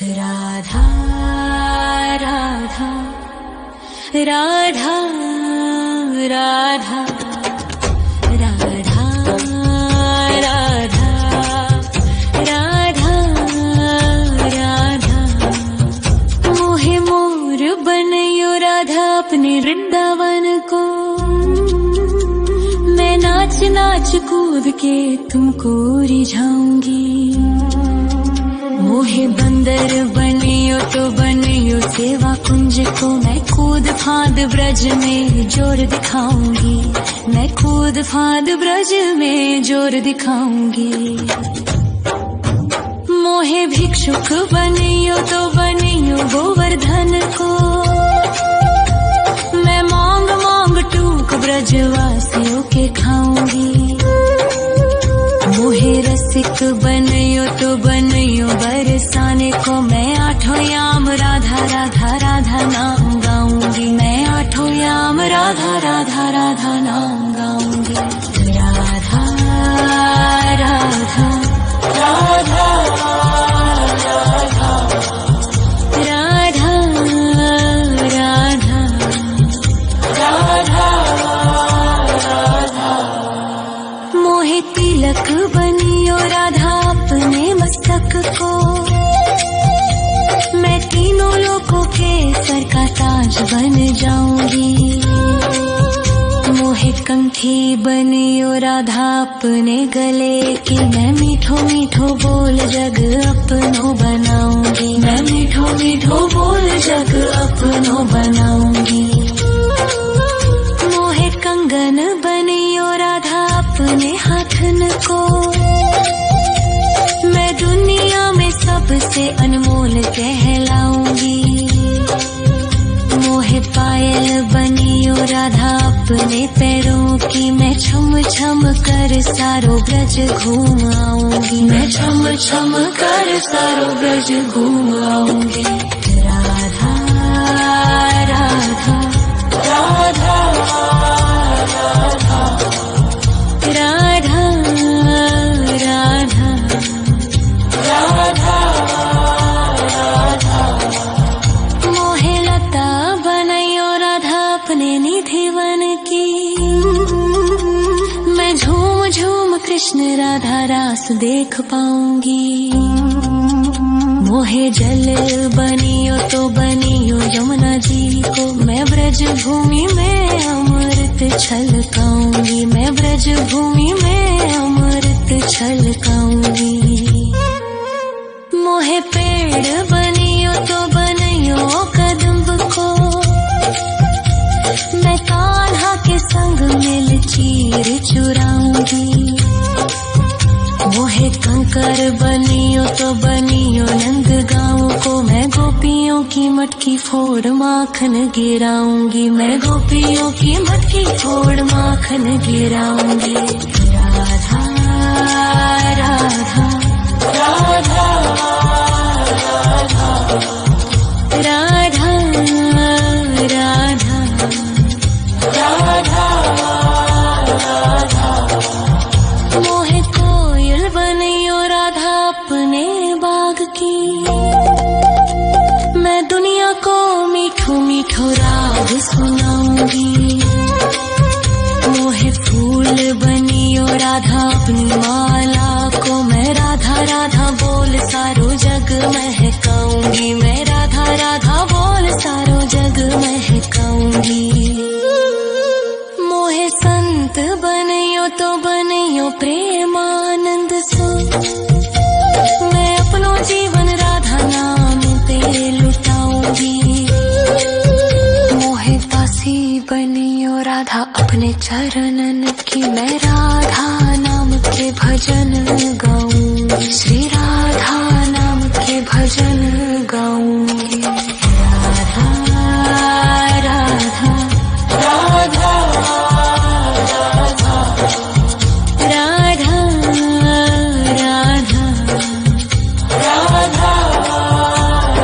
राधा राधा राधा राधा राधा राधा राधा राधा मोहे मोर बनयो राधा अपने वृंदावन को। मैं नाच नाच कूद के तुमको रिझाऊंगी। मोहे बंदर बनियो तो बनियो सेवा कुंज को। मैं कूद फांद ब्रज में जोर दिखाऊंगी। मैं कूद फांद ब्रज में जोर दिखाऊंगी। मोहे भिक्षुक बनियो तो बनियो गोवर्धन को। मैं मांग मांग टूक ब्रजवासियों के खाऊंगी। मोहे रसिक बनियो तो बनियो बरसाने को। मैं आठों याम राधा राधा राधा नाम गाऊंगी। मैं आठों याम राधा राधा राधा नाम गाऊंगी। राधा राधा राधा राधा राधा राधा राधा मोहे तिलक बनियो राधा अपने मस्तक को। मैं तीनों लोगों के सर का ताज बन जाऊंगी। मोहे कंठी बनियो राधा अपने गले की। मैं मीठो मीठो बोल जग अपनो बनाऊंगी। मैं मीठो मीठो बोल जग अपनो बनाऊंगी। मोहे कंगन बनियो राधा अपने हाथन को। मैं दुनिया में सबसे अनमोल कहलाऊंगी। मोहे पायल बनियो राधा अपने पैरों की। मैं छम छम कर सारो ब्रज घूम आऊंगी। मैं छम छम कर सारो ब्रज घूम आऊंगी। राधा राधा राधा राधा राधा राधा राधा मोहे लता बनयो राधा अपने निधि वन की। मैं झूम झूम कृष्ण राधा रास देख पाऊंगी। मोहे जल बनियो तो बनियो यमुना जी को। मैं ब्रज भूमि में अमृत छलकाऊंगी। मैं ब्रज भूमि में अमृत छलकाऊंगी। मोहे पेड़ बनियो तो बनियो कदम्ब को। मैं कान्हा के संग मिल चीर चुराऊंगी। मोहे कंकर बनियो तो बनियो नंद गाँव को। मैं गोपियों की मटकी फोड़ माखन गिराऊंगी। मैं गोपियों की मटकी फोड़ माखन गिराऊंगी। राधा राधा राधा राधा राधा राधा राधा मोहे कोयल बनियो राधा अपने बाग की। मैं दुनिया को मीठो मीठो राग सुनाऊंगी। मोहे फूल बनियो राधा अपनी माला को। मैं राधा राधा बोल सारो जग महकाऊंगी। मैं राधा राधा बोल सारो जग महकाऊंगी। मोहे संत बनियो तो बनियो प्रेमानंद सो। मैं अपनो जीवन राधा नाम पे लुटाऊंगी। मोहे दासी बनियो राधा अपने चरणन की। मैं राधा नाम के भजन गाऊंगी। श्री राधा नाम के भजन गाऊंगी। राधा राधा राधा राधा राधा राधा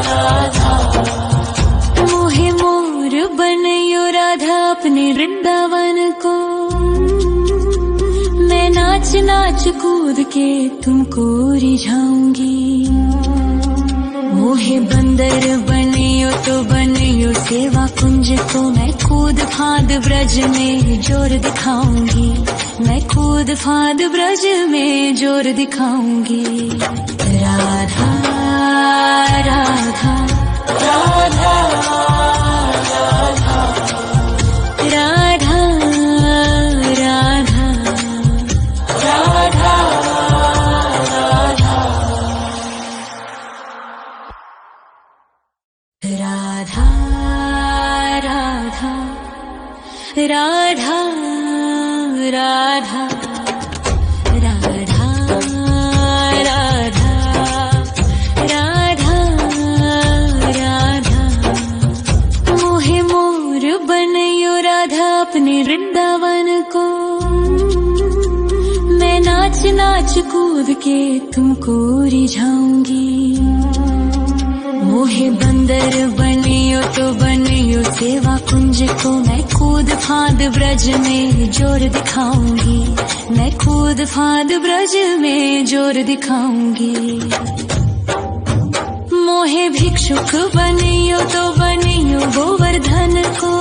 राधा मोहे मोर बनयो राधा अपने वृंदावन को। मैं नाच नाच कूद के तुमको रिझाऊंगी। मोहे बंदर बनियो तो बनियो सेवा कुंज को मैं कूद फाद ब्रज में जोर दिखाऊंगी, मैं कूद फाद ब्रज में जोर दिखाऊंगी। राधा राधा राधा राधा राधा राधा राधा राधा राधा राधा राधा राधा राधा राधा मोहे मोर बनयो राधा अपने वृंदावन को, मैं नाच नाच कूद के तुमको रिझाऊंगी। मोहे बंदर बनियो तो बनियो सेवा कुंज को मैं कूद फाद ब्रज में जोर दिखाऊंगी, मैं कूद फाद ब्रज में जोर दिखाऊंगी। मोहे भिक्षुक बनियो तो बनियो गोवर्धन को,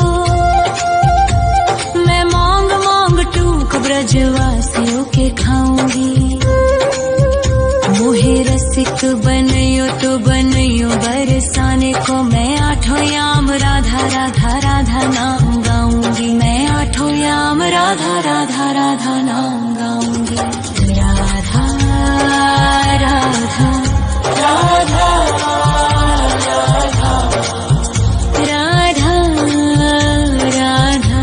मैं मांग मांग टूक ब्रजवासियों के खाऊंगी। मोहे रसिक बनियो तो बनियो बरसाने को, मैं आठों याम राधा राधा राधा नाम गाऊंगी, मैं आठों याम राधा राधा राधा नाम गाऊंगी। राधा राधा राधा राधा राधा राधा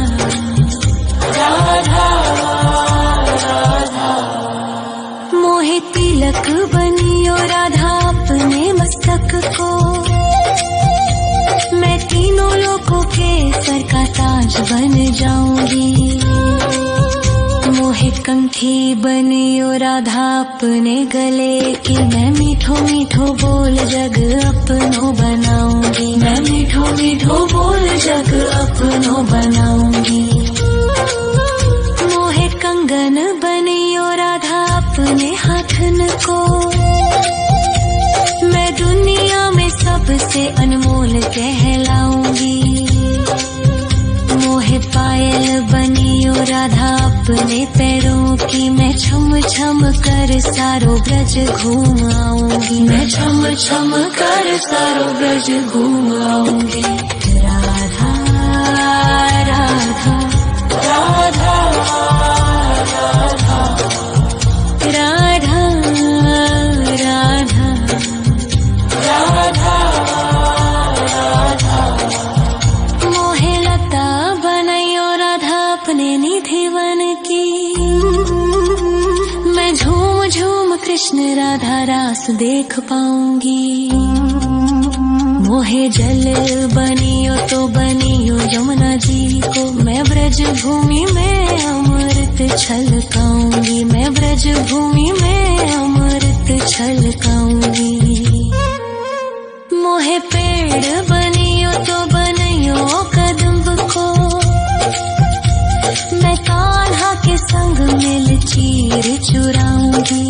राधा मोहे तिलक बनियो राधा अपने मस्तक को, मैं तीनों लोगों के सर का ताज बन जाऊंगी। मोहे कंठी बनियो राधा अपने गले की, मैं मीठो मीठो बोल जग अपनो बनाऊंगी, मैं मीठो मीठो बोल जग अपनो बनाऊंगी। मोहे कंगन बनियो राधा अपने हाथन को, मैं दुनिया में सबसे अनमोल कहलाऊंगी। मोहे पायल बनियो राधा अपने पैरों की, मैं छम छम कर सारो ब्रज घूम आऊंगी, मैं छम छम कर सारो ब्रज घूम आऊंगी। राधा राधा राधा राधा राधा राधा राधा मोहे लता बनयो राधा अपने निधि वन की, मैं झूम झूम कृष्ण राधा रास देख पाऊंगी। मोहे जल बनियो तो बनियो यमुना जी को, मैं ब्रज भूमि में अमृत छलकाऊंगी, मैं ब्रज भूमि में अमृत छलकाऊंगी। मोहे पेड़ बनियो तो बनियो कदम्ब को, मैं कान्हा के संग मिल चीर चुराऊंगी।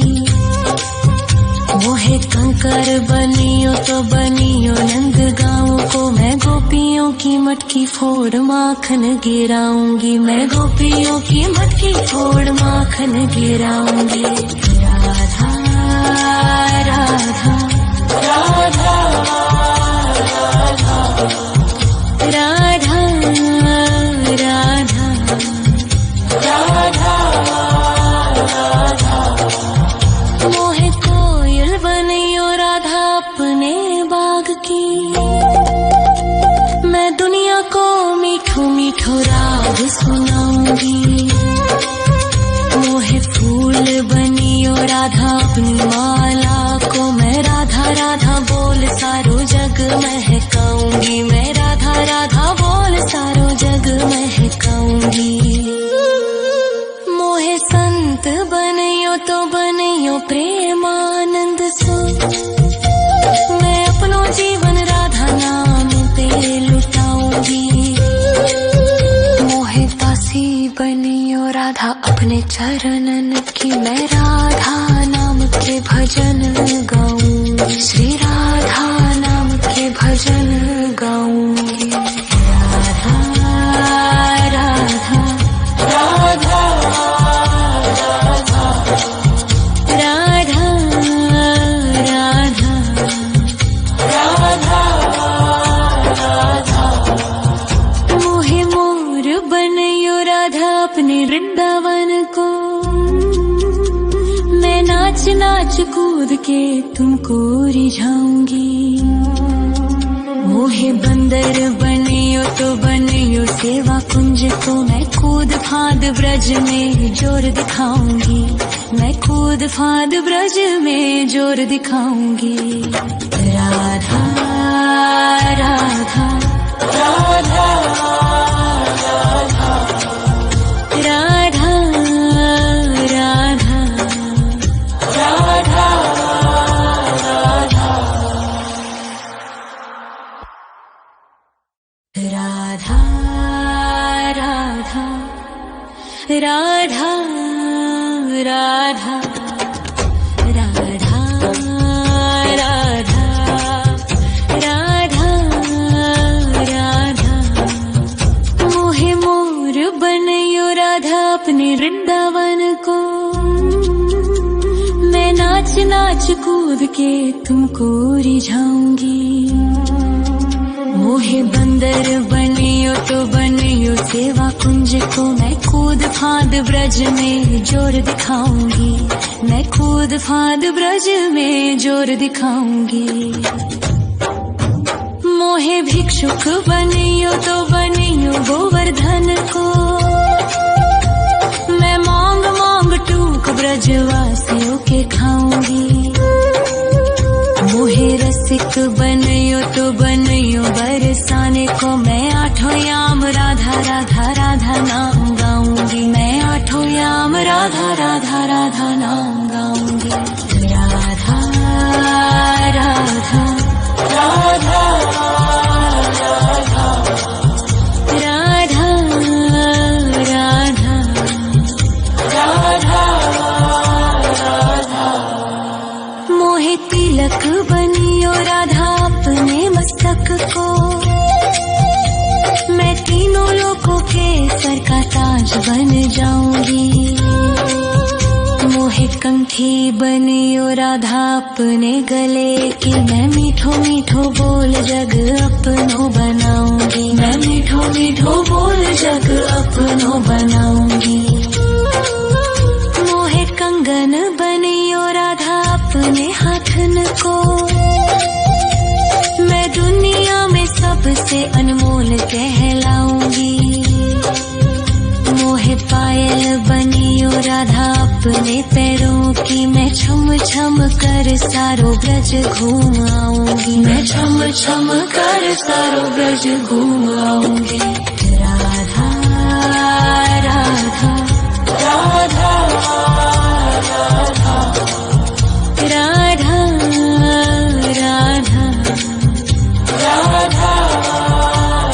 मोहे कंकर बनियो तो बनियो नंद गाँव को, मैं गोपियों की मटकी फोड़ माखन गिराऊंगी, मैं गोपियों की मटकी फोड़ माखन गिराऊंगी। राधा राधा राधा राधा राधा राधा राधा मोहे कोयल बनियो राधा अपने बाग की, मैं दुनिया को मीठो मीठो राग सुनाऊंगी। मोहे फूल बनियो राधा अपनी माला को, मैं राधा राधा बोल सारो जग महकाऊंगी, मैं राधा राधा बोल सारो जग महकाऊंगी। मोहे संत बनियो तो बनियो प्रेमानंद सो, मैं अपनो जीवन राधा नाम पे लुटाऊंगी। मोहे दासी बनियो राधा अपने चरणन की, मैं राधा नाम के भजन गाऊंगी, श्री राधा नाम के के तुमको रिझाऊंगी। मोहे बंदर बनियो तो बनियो सेवा कुंज को, मैं कूद फांद ब्रज में जोर दिखाऊंगी। मैं कूद फांद ब्रज में जोर दिखाऊंगी। राधा राधा राधा राधा राधा राधा राधा राधा राधा राधा राधा राधा राधा। मोहे मोर बनयो राधा अपने वृंदावन को, मैं नाच नाच कूद के तुमको रिझाऊंगी। मोहे बंदर बनियो तो बनियो सेवा कुंज को, मैं कूद फांद ब्रज में जोर दिखाऊंगी। मैं कूद फांद ब्रज में जोर दिखाऊंगी। मोहे भिक्षुक बनियो तो बनियो गोवर्धन को, मैं मांग मांग टूक ब्रजवासियों के खाऊंगी। मोहे रसिक बनियो तो बनियो बरसाने को, मैं आठों याम राधा राधा राधा नाम गाऊंगी। मैं आठों याम राधा राधा राधा नाम गाऊंगी। राधा राधा राधा राधा राधा राधा राधा। मोहे तिलक बनियो राधा अपने मस्तक को, मैं तीनों लोगों के सर का ताज बन जाऊंगी। मोहे कंठी बनियो राधा अपने गले की, मैं मीठो मीठो बोल जग अपनो बनाऊंगी। मैं मीठो मीठो बोल जग अपनो बनाऊंगी। मोहे कंगन बनियो राधा अपने हाथन को, मैं दुनिया में सबसे अनमोल कहलाऊंगी। मोहे पायल बनियो राधा अपने पैरों की, मैं छम छम कर सारो ब्रज घूम आऊंगी। मैं छम छम कर सारो ब्रज घूम आऊंगी। राधा राधा राधा राधा राधा राधा राधा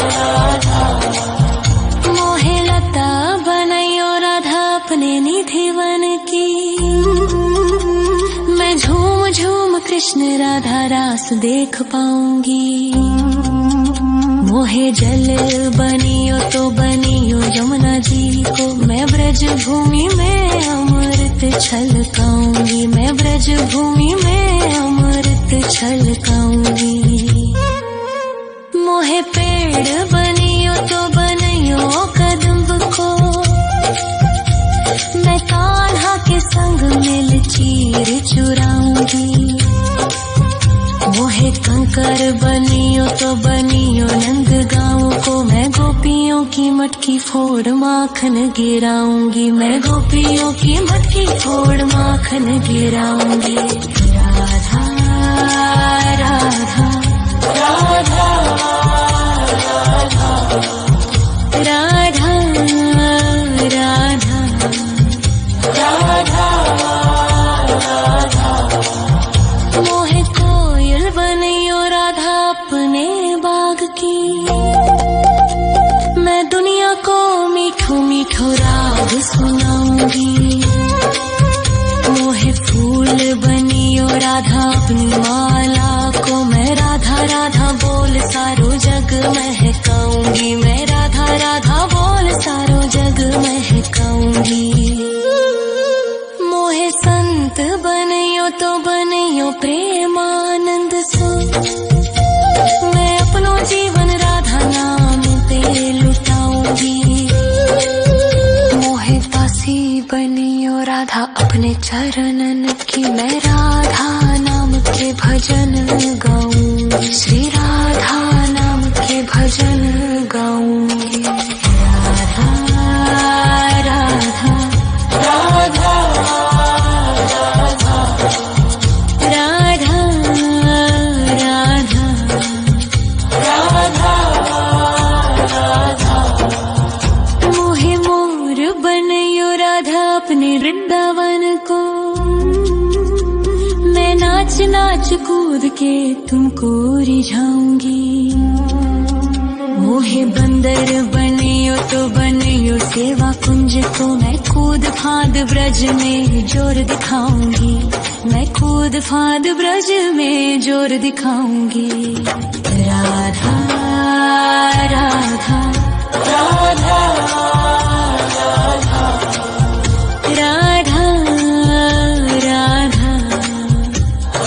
राधा। मोहे लता बनयो राधा अपने निधिवन की, मैं झूम झूम कृष्ण राधा रास देख पाऊंगी। मोहे जल बनियो तो बनियो यमुना जी को, मैं ब्रज भूमि में अमृत छलकाऊंगी। मैं ब्रज भूमि में अमृत छलकाऊंगी। मोहे पेड़ बनियो तो बनियो कदम्ब को, मैं कान्हा के संग मिल चीर चुराऊंगी। मोहे कंकर बनियो तो बनियो नंद गाँव को, मैं गोपियों की मटकी फोड़ माखन गिराऊंगी। मैं गोपियों की मटकी फोड़ माखन गिराऊंगी। राधा राधा राधा राधा राधा राधा राधा। मोहे कोयल बनियो राधा अपने बाग की, मैं दुनिया को मीठो मीठो राग सुनाऊंगी। मोहे फूल बनियो राधा अपनी माला को, मैं राधा राधा बोल सारो जग महकाऊंगी। मैं राधा राधा बोल सारो जग महकाऊंगी। मोहे संत बनियो तो बनियो प्रेमानंद सो, मैं अपनो जीवन राधा नाम पे लुटाऊंगी। मोहे दासी बनियो राधा अपने चरणन की, मैं राधा श्री राधा नाम के भजन गाऊंगी। राधा राधा राधा राधा राधा राधा राधा मोहे मोर बनयो राधा अपने वृंदावन को। मैं नाच नाच कूद के तुमको रिझाऊंगी। मोहे बंदर बनियो तो बनियो सेवा कुंज को। मैं कूद फांद ब्रज में जोर दिखाऊंगी। मैं कूद फांद ब्रज में जोर दिखाऊंगी। राधा राधा राधा राधा राधा राधा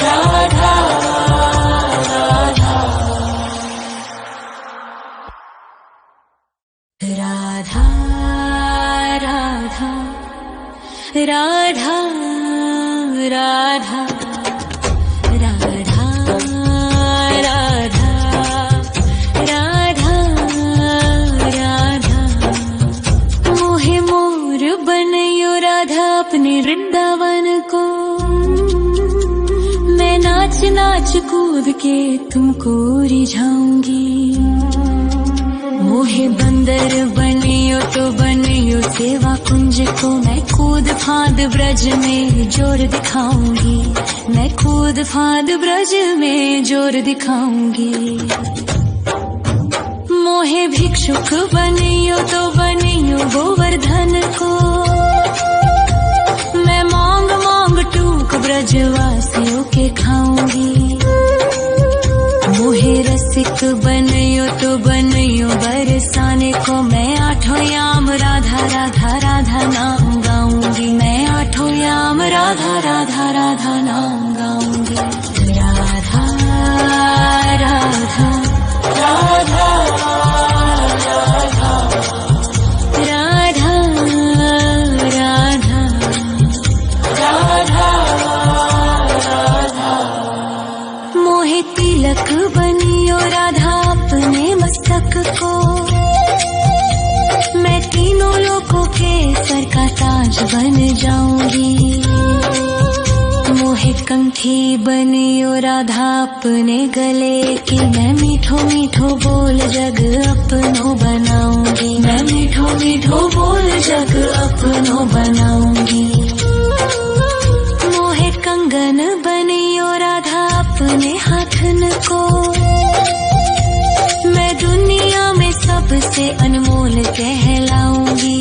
राधा राधा राधा राधा राधा राधा राधा राधा राधा मोहे मोर बनयो राधा अपने वृंदावन को। मैं नाच नाच कूद के तुमको रिझाऊंगी। मोहे बंदर बनियो तो बनियो सेवा कुंज को। मैं कूद फांद ब्रज में जोर दिखाऊंगी। मैं कूद फांद ब्रज में जोर दिखाऊंगी। मोहे भिक्षुक बनियो तो बनियो गोवर्धन को। मैं मांग मांग टूक ब्रजवासियों के खाऊंगी। मोहे रसिक बनयो तो बनयो बरसाने को। मैं आठों याम राधा राधा राधा नाम गाऊंगी। मैं आठों याम राधा राधा राधा नाम गाऊंगी। राधा राधा राधा राधा राधा राधा राधा मोहे तिलक बनियो राधा अपने मस्तक को। मैं तीनों लोगों के सर का ताज बन जाऊंगी। मोहे कंठी बनियो राधा अपने गले की। मैं मीठो मीठो बोल जग अपनो बनाऊंगी। मैं मीठो मीठो बोल जग अपनो बनाऊंगी। मोहे कंगन बनियो राधा अपने हाथन को। मैं दुनिया में सबसे अनमोल कहलाऊंगी।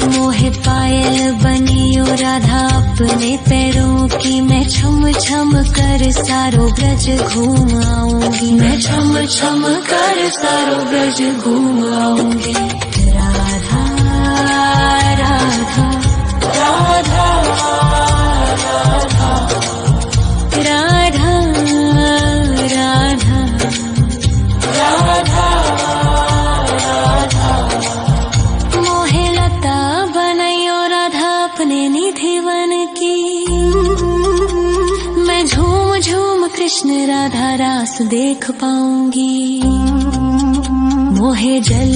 मोहे पायल बनियो राधा अपने पैरों की। मैं छम छम कर सारो ब्रज घूम आऊंगी। मैं छम छम कर सारो ब्रज घूम आऊंगी। राधा राधा राधा राधा राधा राधा राधा राधा मोहे लता बनयो राधा अपने निधि वन की। मैं झूम झूम कृष्ण राधा रास देख पाऊंगी। मोहे जल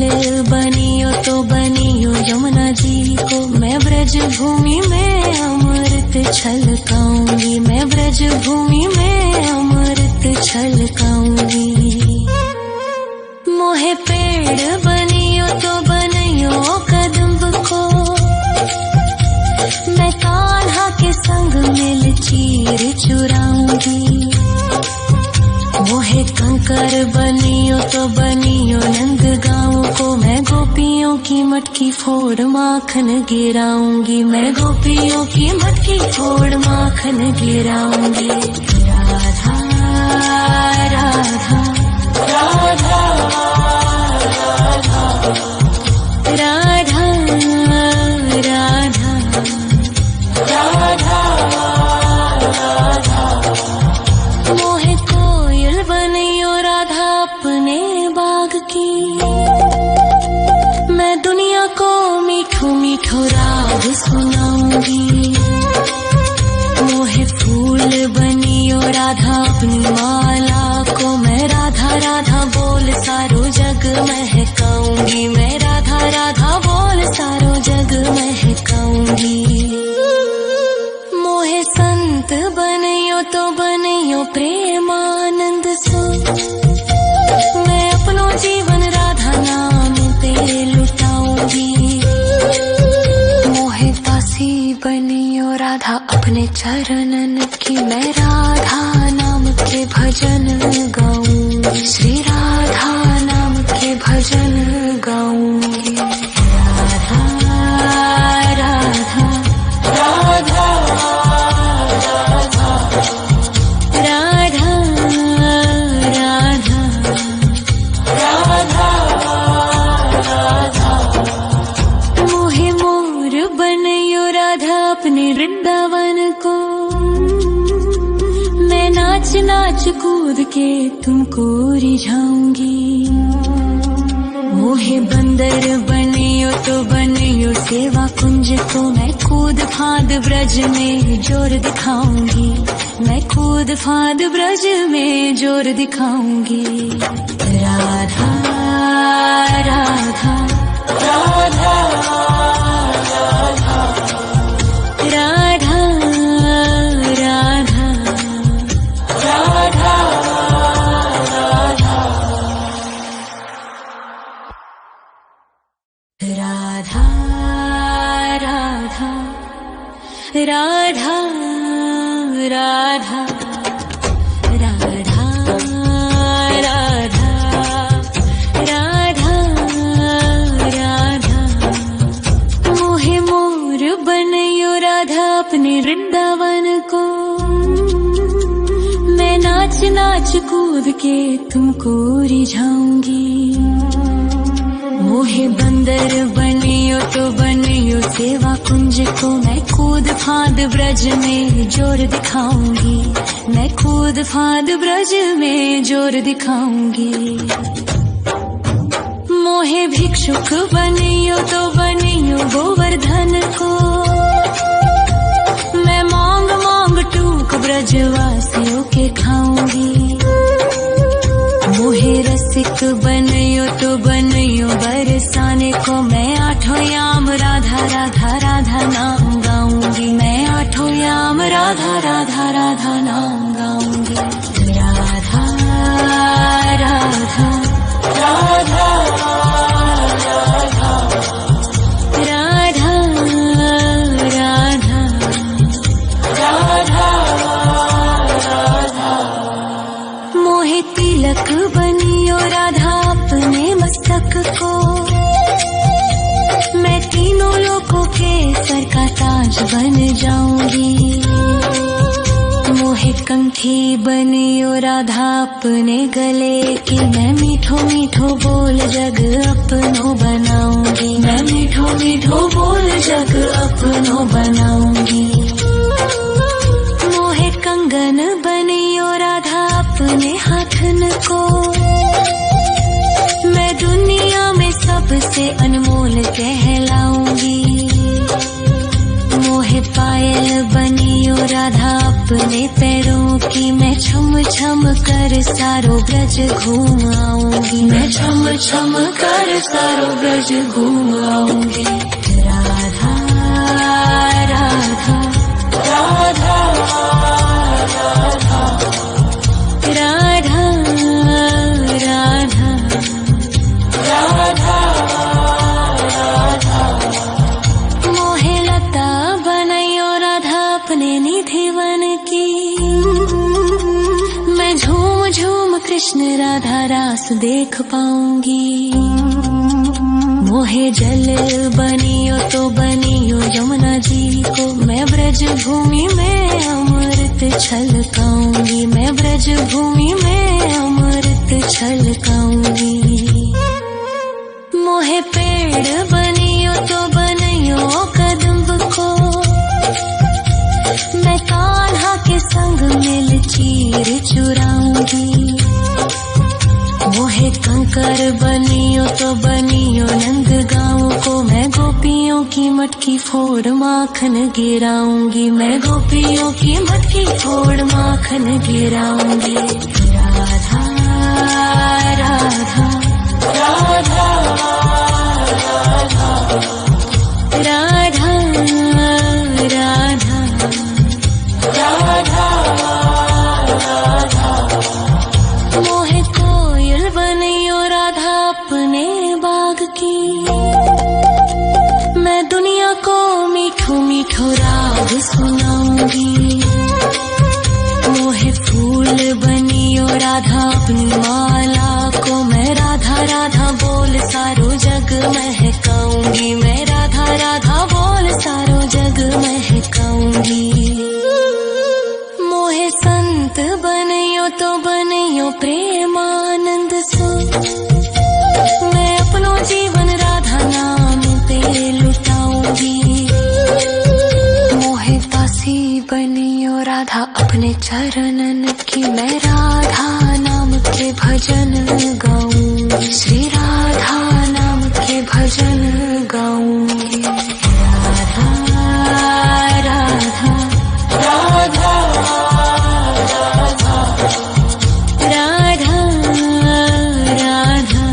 बनियो तो बनियो यमुना जी को। मैं ब्रज भूमि में अमृत छलकाऊंगी। मैं ब्रज भूमि में अमृत छलकाऊंगी। मोहे पेड़ बनियो तो बनियो कदम्ब को। मैं कान्हा के संग मिल चीर चुराऊंगी। मोहे कंकर बनियो तो बनियो नंद गाँव को। मैं गोपियों की मटकी फोड़ माखन गिराऊंगी। मैं गोपियों की मटकी फोड़ माखन गिराऊंगी। राधा राधा राधा राधा राधा राधा राधा मोहे कोयल बनियो राधा अपने बाग की। मैं दुनिया को मीठो मीठो राग सुनाऊंगी। मोहे फूल बनियो राधा अपनी माला को मैं राधा राधा बोल सारो जग महकाऊंगी, मैं राधा राधा बोल सारो जग महकाऊंगी। मोहे संत बनियो तो बनियो प्रेमानंद सो, मैं अपनो जीवन राधा नाम पे लुटाऊंगी। मोहे दासी बनियो राधा अपने चरणन की, मैं राधा नाम के भजन गाऊंगी, श्री राधा नाम के भजन गाऊंगी। राधा राधा राधा राधा राधा राधा। मोहे मोर बनियो राधा अपने वृंदावन को, मैं नाच नाच कूद के तुमको रिझाऊंगी। मोहे बंदर बनियो तो बनियो सेवा कुंज को, मैं कूद फांद ब्रज में जोर दिखाऊंगी, मैं कूद फांद ब्रज में जोर दिखाऊंगी। राधा राधा राधा राधा राधा राधा राधा राधा राधा राधा राधा राधा राधा राधा। मोहे मोर बनियो राधा अपने वृंदावन को, मैं नाच नाच कूद के तुमको रिझाऊंगी। मोहे बंदर बनियो तो बनियो सेवा कुंज को, मैं कूद फांद ब्रज में जोर दिखाऊंगी, मैं कूद फांद ब्रज में जोर दिखाऊंगी। मोहे भिक्षुक बनियो तो बनियो गोवर्धन को, मैं मांग मांग टूक ब्रजवासियों के खाऊंगी। मोहे रसिक बनियो तो बनियो बरसाने को, मैं आठों याम राधा राधा राधा नाम गाऊंगी, मैं आठों याम राधा राधा राधा नाम गाऊंगी। राधा राधा राधा राधा राधा राधा राधा। मोहे तिलक बनियो राधा अपने मस्तक को, मैं तीनों लोकों के सर का ताज बन जाऊंगी। मोहे कंठी बनियो राधा अपने गले की, मैं मीठो मीठो बोल जग अपनो बनाऊंगी, मैं मीठो मीठो बोल जग अपनो बनाऊंगी। मोहे कंगन बनियो राधा अपने हाथन को, मैं दुनिया में सबसे अनमोल कहलाऊंगी। मोहे पायल बनियो राधा अपने पैरों की, मैं छम छम कर सारो ब्रज घूम आऊंगी, मैं छम छम कर सारो ब्रज घूम आऊंगी। राधा राधा राधा राधा राधा राधा राधा। मोहे लता बनियो राधा अपने निधिवन की, मैं झूम झूम कृष्ण राधा रास देख पाऊंगी। मोहे जल बनियो तो बनियो यमुना जी को, मैं ब्रज भूमि में अमृत छलकाऊंगी, मैं ब्रज भूमि में अमृत छलकाऊंगी। मोहे पेड़ बनियो तो बनियो कदम्ब को, मैं कान्हा के संग मिल चीर चुराऊंगी। मोहे कर बनियो तो बनियो नंद गाँव को। मैं गोपियों की मटकी फोड़ माखन गिराऊंगी, मैं गोपियों की मटकी फोड़ माखन गिराऊंगी। राधा राधा राधा राधा राधा राधा राधा। मोहे कोयल बनियो राधा अपने बाग की, मैं दुनिया को मीठो मीठो राग सुनाऊंगी। मोहे फूल बनियो राधा अपनी माला को, मैं राधा राधा बोल सारो जग महकाऊंगी, मैं राधा राधा बोल सारो जग महकाऊंगी। मोहे संत बनियो तो बनियो प्रेमानंद सो, मैं अपनो जीवन राधा नाम पे लुटाऊंगी। मोहे दासी बनियो राधा अपने चरणन की, मैं राधा नाम के भजन गाऊंगी, श्री राधा नाम के भजन गाऊंगी। राधा राधा राधा राधा राधा राधा।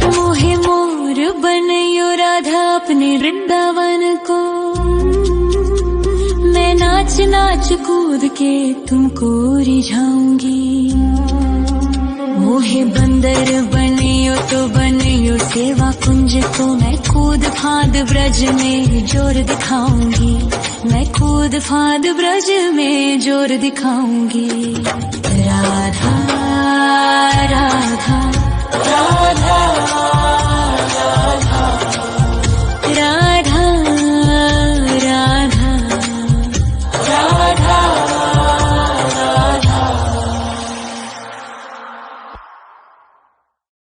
मोहे मोर बनियो राधा अपने वृंदावन को, मैं नाच नाच कूद के तुमको रिझाऊंगी। मोहे बंदर बनियो तो बनियो सेवा कुंज को, मैं कूद फांद ब्रज में जोर दिखाऊंगी, मैं कूद फांद ब्रज में जोर दिखाऊंगी।